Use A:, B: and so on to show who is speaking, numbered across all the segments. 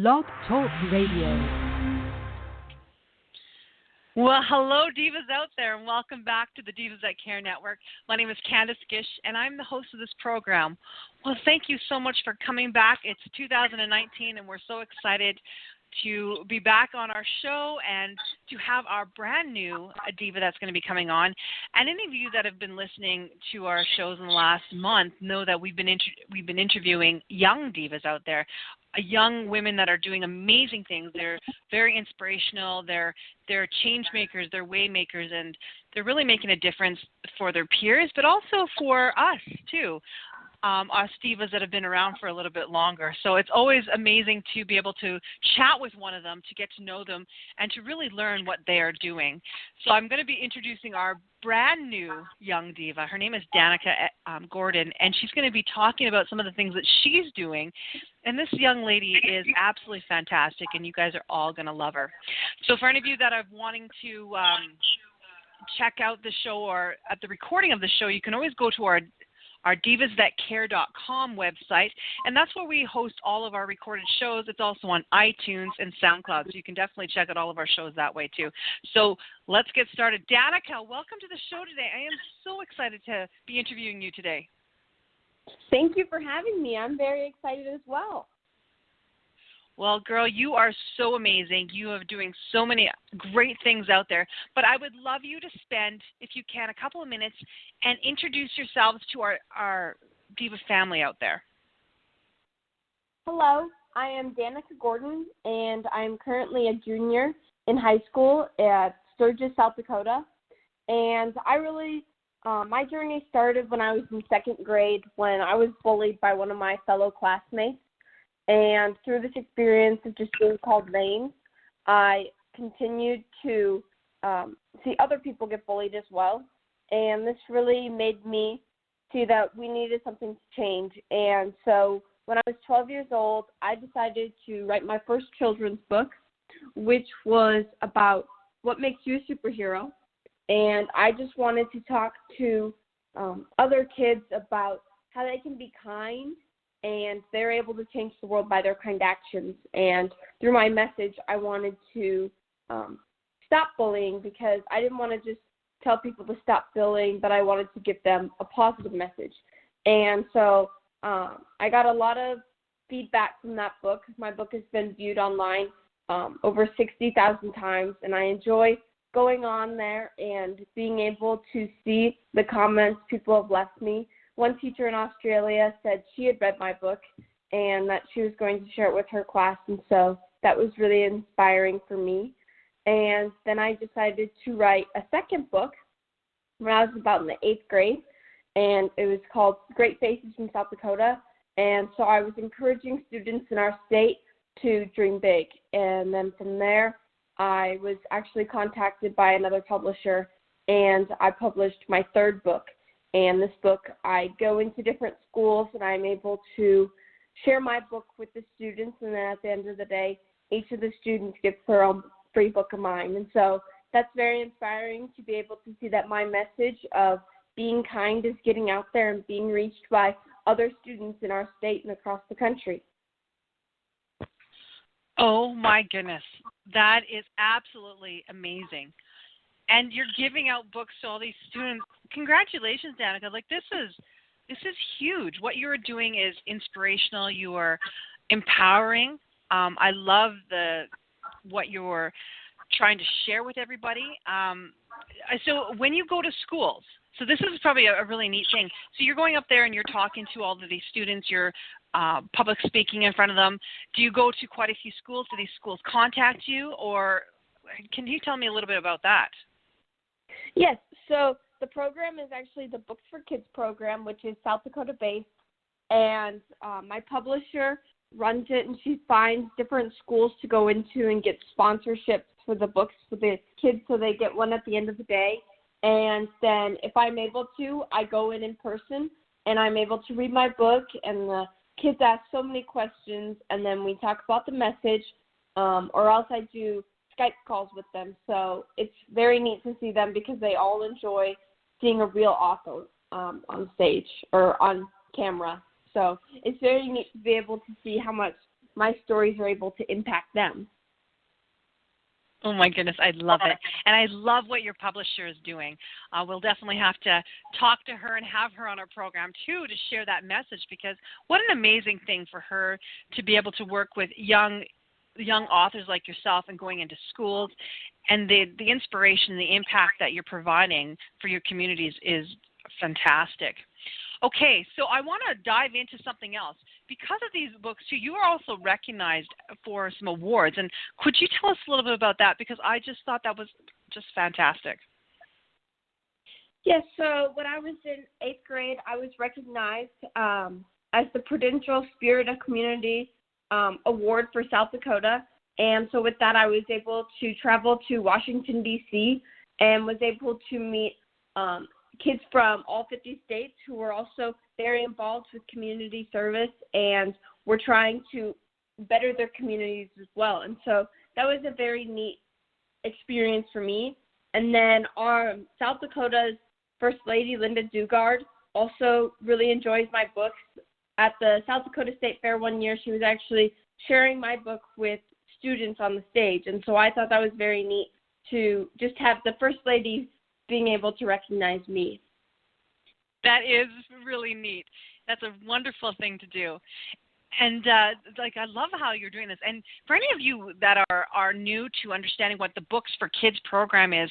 A: Blog Talk Radio.
B: Well, hello, Divas out there, and welcome back to the Divas That Care Network. My name is Candice Gish, and I'm the host of this program. Well, thank you so much for coming back. It's 2019, and we're so excited to be back on our show and to have our brand new diva that's going to be coming on. And any of you that have been listening to our shows in the last month know that we've been interviewing young divas out there, young women that are doing amazing things. They're very inspirational. They're change makers. They're way makers, and they're really making a difference for their peers, but also for us too. Us divas that have been around for a little bit longer. So it's always amazing to be able to chat with one of them, to get to know them, and to really learn what they are doing. So I'm going to be introducing our brand new young diva. Her name is Danica Gordon, and she's going to be talking about some of the things that she's doing. And this young lady is absolutely fantastic, and you guys are all going to love her. So for any of you that are wanting to check out the show or at the recording of the show, you can always go to our divasthatcare.com website, and that's where we host all of our recorded shows. It's also on iTunes and SoundCloud, so you can definitely check out all of our shows that way too. So let's get started. Danica, welcome to the show today. I am so excited to be interviewing you today.
C: Thank you for having me. I'm very excited as well.
B: Well, girl, you are so amazing. You are doing so many great things out there. But I would love you to spend, if you can, a couple of minutes and introduce yourselves to our diva family out there.
C: Hello, I am Danica Gordon, and I'm currently a junior in high school at Sturgis, South Dakota. And my journey started when I was in second grade when I was bullied by one of my fellow classmates. And through this experience of just being called names, I continued to see other people get bullied as well. And this really made me see that we needed something to change. And so when I was 12 years old, I decided to write my first children's book, which was about what makes you a superhero. And I just wanted to talk to other kids about how they can be kind, and they're able to change the world by their kind actions. And through my message, I wanted to stop bullying, because I didn't want to just tell people to stop bullying, but I wanted to give them a positive message. And so I got a lot of feedback from that book. My book has been viewed online over 60,000 times, and I enjoy going on there and being able to see the comments people have left me. One teacher in Australia said she had read my book and that she was going to share it with her class, and so that was really inspiring for me. And then I decided to write a second book when I was about in the 8th grade, and it was called Great Faces from South Dakota. And so I was encouraging students in our state to dream big. And then from there, I was actually contacted by another publisher, and I published my third book. And this book, I go into different schools, and I'm able to share my book with the students. And then at the end of the day, each of the students gets their own free book of mine. And so that's very inspiring to be able to see that my message of being kind is getting out there and being reached by other students in our state and across the country.
B: Oh, my goodness. That is absolutely amazing. And you're giving out books to all these students. Congratulations, Danica. Like, this is huge. What you're doing is inspirational. You are empowering. I love what you're trying to share with everybody. So when you go to schools, so this is probably a really neat thing. So you're going up there and you're talking to all of these students. You're public speaking in front of them. Do you go to quite a few schools? Do these schools contact you? Or can you tell me a little bit about that?
C: Yes, so the program is actually the Books for Kids program, which is South Dakota-based, and my publisher runs it, and she finds different schools to go into and get sponsorships for the books for the kids, so they get one at the end of the day. And then if I'm able to, I go in person, and I'm able to read my book, and the kids ask so many questions, and then we talk about the message, or else I do Skype calls with them. So it's very neat to see them, because they all enjoy seeing a real author on stage or on camera. So it's very neat to be able to see how much my stories are able to impact them.
B: Oh my goodness, I love it. And I love what your publisher is doing. We'll definitely have to talk to her and have her on our program too to share that message, because what an amazing thing for her to be able to work with young authors like yourself and going into schools, and the inspiration, the impact that you're providing for your communities is fantastic. Okay, so I want to dive into something else. Because of these books, too, you are also recognized for some awards. And could you tell us a little bit about that? Because I just thought that was just fantastic.
C: Yes, so when I was in 8th grade, I was recognized as the Prudential Spirit of Community Award for South Dakota. And so with that, I was able to travel to Washington, D.C., and was able to meet kids from all 50 states who were also very involved with community service and were trying to better their communities as well. And so that was a very neat experience for me. And then our South Dakota's First Lady, Linda Dugard, also really enjoys my books. At the South Dakota State Fair one year, she was actually sharing my book with students on the stage. And so I thought that was very neat to just have the First Lady being able to recognize me.
B: That is really neat. That's a wonderful thing to do. And I love how you're doing this. And for any of you that are new to understanding what the Books for Kids program is,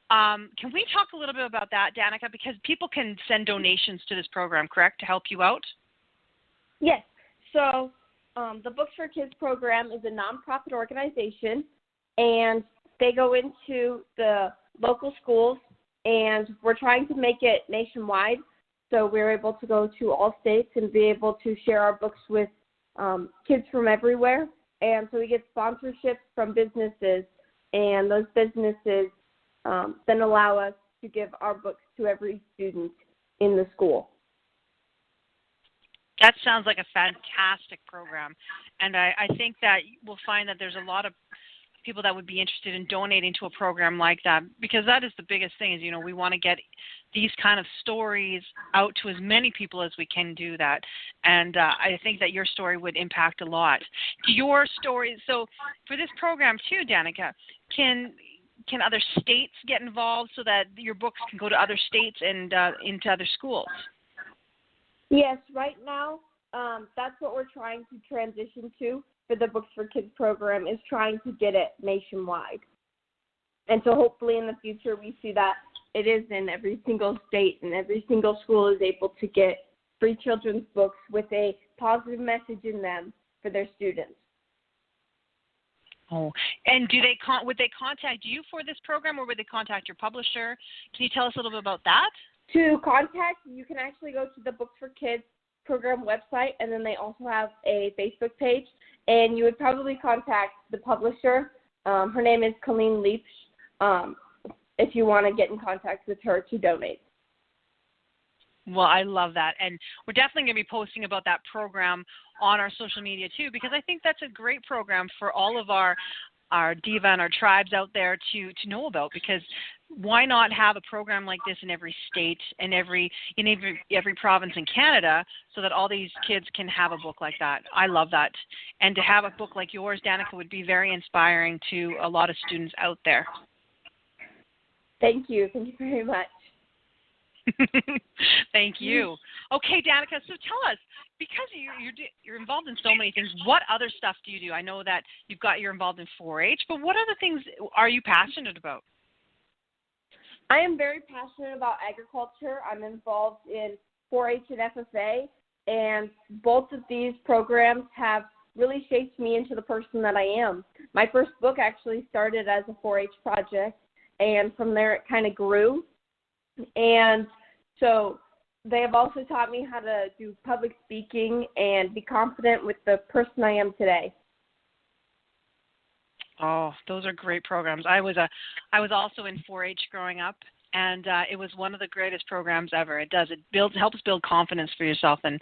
B: can we talk a little bit about that, Danica? Because people can send donations to this program, correct, to help you out?
C: Yes. So the Books for Kids program is a nonprofit organization, and they go into the local schools, and we're trying to make it nationwide. So we're able to go to all states and be able to share our books with kids from everywhere. And so we get sponsorships from businesses, and those businesses then allow us to give our books to every student in the school.
B: That sounds like a fantastic program. And I think that we'll find that there's a lot of people that would be interested in donating to a program like that, because that is the biggest thing is, we want to get these kind of stories out to as many people as we can do that. And I think that your story would impact a lot. Your story, so for this program too, Danica, can other states get involved so that your books can go to other states and into other schools?
C: Yes, right now that's what we're trying to transition to for the Books for Kids program, is trying to get it nationwide. And so hopefully in the future we see that it is in every single state and every single school is able to get free children's books with a positive message in them for their students.
B: Oh, and would they contact you for this program, or would they contact your publisher? Can you tell us a little bit about that?
C: To contact, you can actually go to the Books for Kids program website, and then they also have a Facebook page, and you would probably contact the publisher. Her name is Colleen Leach, if you want to get in contact with her to donate.
B: Well, I love that. And we're definitely going to be posting about that program on our social media too, because I think that's a great program for all of our Diva and our tribes out there to know about, because why not have a program like this in every state and every province in Canada, so that all these kids can have a book like that. I love that. And to have a book like yours, Danica, would be very inspiring to a lot of students out there.
C: Thank you. Thank you very much.
B: Thank you. Okay, Danica, so tell us, because you're involved in so many things, what other stuff do you do? I know that you're involved in 4-H, but what other things are you passionate about?
C: I am very passionate about agriculture. I'm involved in 4-H and FFA, and both of these programs have really shaped me into the person that I am. My first book actually started as a 4-H project, and from there it kind of grew. And so they have also taught me how to do public speaking and be confident with the person I am today.
B: Oh, those are great programs. I was also in 4-H growing up, and it was one of the greatest programs ever. It helps build confidence for yourself, and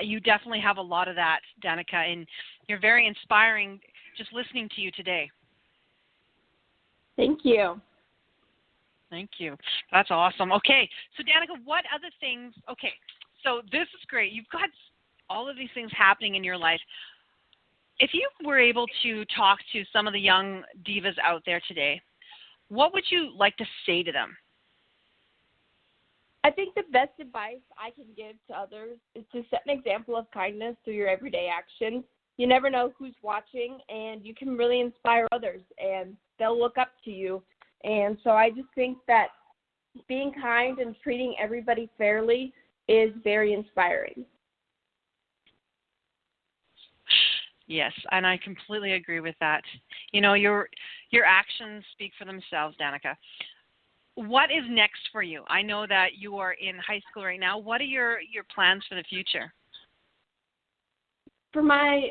B: you definitely have a lot of that, Danica, and you're very inspiring just listening to you today.
C: Thank you.
B: Thank you. That's awesome. Okay, so Danica, what other things? Okay, so this is great. You've got all of these things happening in your life. If you were able to talk to some of the young divas out there today, what would you like to say to them?
C: I think the best advice I can give to others is to set an example of kindness through your everyday actions. You never know who's watching, and you can really inspire others, and they'll look up to you. And so I just think that being kind and treating everybody fairly is very inspiring.
B: Yes, and I completely agree with that. You know, your actions speak for themselves, Danica. What is next for you? I know that you are in high school right now. What are your plans for the future?
C: For my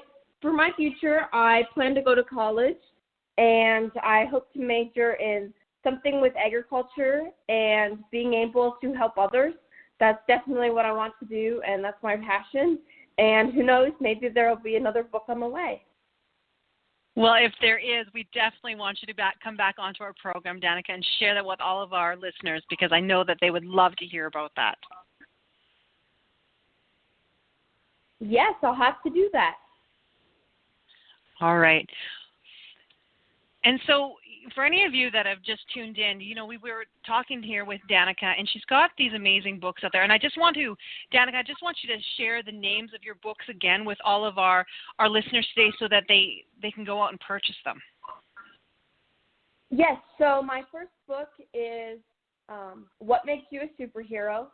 C: future, I plan to go to college, and I hope to major in something with agriculture and being able to help others. That's definitely what I want to do, and that's my passion. And who knows, maybe there will be another book on the way.
B: Well, if there is, we definitely want you to come back onto our program, Danica, and share that with all of our listeners, because I know that they would love to hear about that.
C: Yes, I'll have to do that.
B: All right. And so for any of you that have just tuned in, you know, we were talking here with Danica, and she's got these amazing books out there. And Danica, I just want you to share the names of your books again with all of our listeners today so that they can go out and purchase them.
C: Yes, so my first book is What Makes You a Superhero.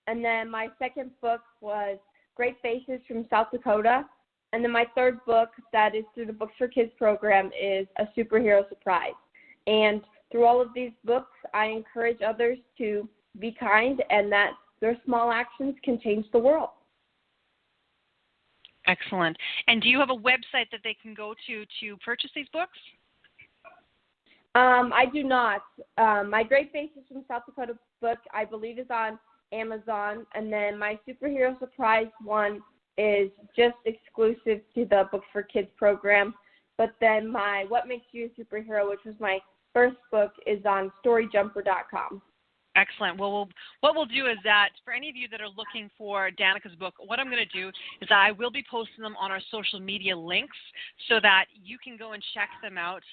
C: And then my second book was Great Faces from South Dakota. And then my third book that is through the Books for Kids program is A Superhero Surprise. And through all of these books, I encourage others to be kind and that their small actions can change the world.
B: Excellent. And do you have a website that they can go to purchase these books?
C: I do not. My Great Faces from South Dakota book, I believe, is on Amazon. And then my Superhero Surprise one is just exclusive to the Books for Kids program. But then my What Makes You a Superhero, which was my first book, is on storyjumper.com.
B: Excellent. Well, what we'll do is that for any of you that are looking for Danica's book, what I'm going to do is I will be posting them on our social media links so that you can go and check them out.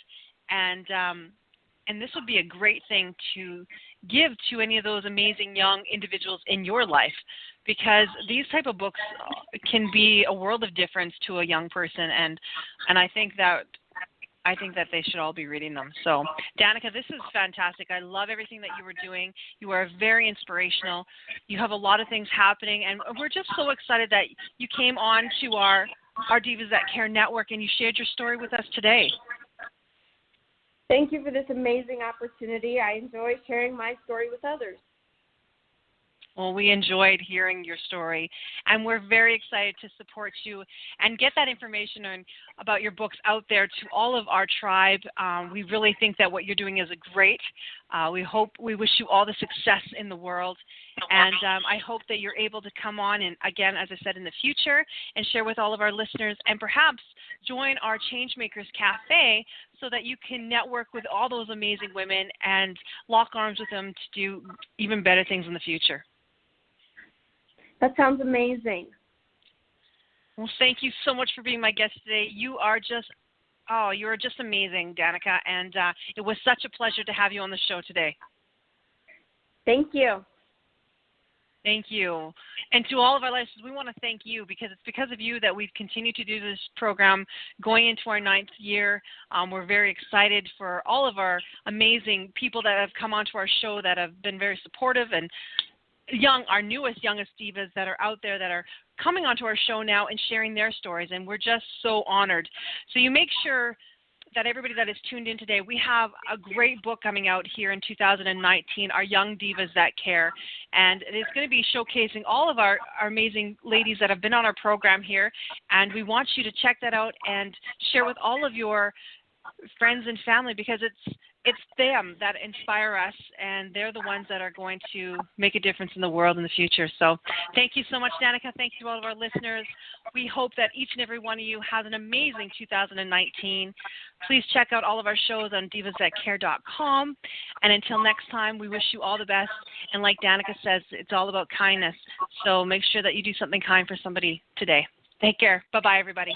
B: And this would be a great thing to give to any of those amazing young individuals in your life, because these type of books can be a world of difference to a young person, and I think that they should all be reading them. So, Danica, this is fantastic. I love everything that you were doing. You are very inspirational. You have a lot of things happening, and we're just so excited that you came on to our Divas That Care network and you shared your story with us today.
C: Thank you for this amazing opportunity. I enjoy sharing my story with others.
B: Well, we enjoyed hearing your story, and we're very excited to support you and get that information about your books out there to all of our tribe. We really think that what you're doing is great. We wish you all the success in the world, and I hope that you're able to come on and, again, as I said, in the future and share with all of our listeners and perhaps join our Changemakers Cafe so that you can network with all those amazing women and lock arms with them to do even better things in the future.
C: That sounds amazing.
B: Well, thank you so much for being my guest today. You are just amazing, Danica, and it was such a pleasure to have you on the show today.
C: Thank you.
B: Thank you. And to all of our listeners, we want to thank you because it's because of you that we've continued to do this program going into our 9th year. We're very excited for all of our amazing people that have come onto our show that have been very supportive, and our youngest divas that are out there that are coming onto our show now and sharing their stories, and we're just so honored. So you make sure that everybody that is tuned in today, we have a great book coming out here in 2019, Our Young Divas That Care, and it is going to be showcasing all of our amazing ladies that have been on our program here, and we want you to check that out and share with all of your friends and family, because it's them that inspire us, and they're the ones that are going to make a difference in the world in the future. So thank you so much, Danica. Thank you to all of our listeners. We hope that each and every one of you has an amazing 2019. Please check out all of our shows on divasthatcare.com. And until next time, we wish you all the best. And like Danica says, it's all about kindness. So make sure that you do something kind for somebody today. Take care. Bye-bye, everybody.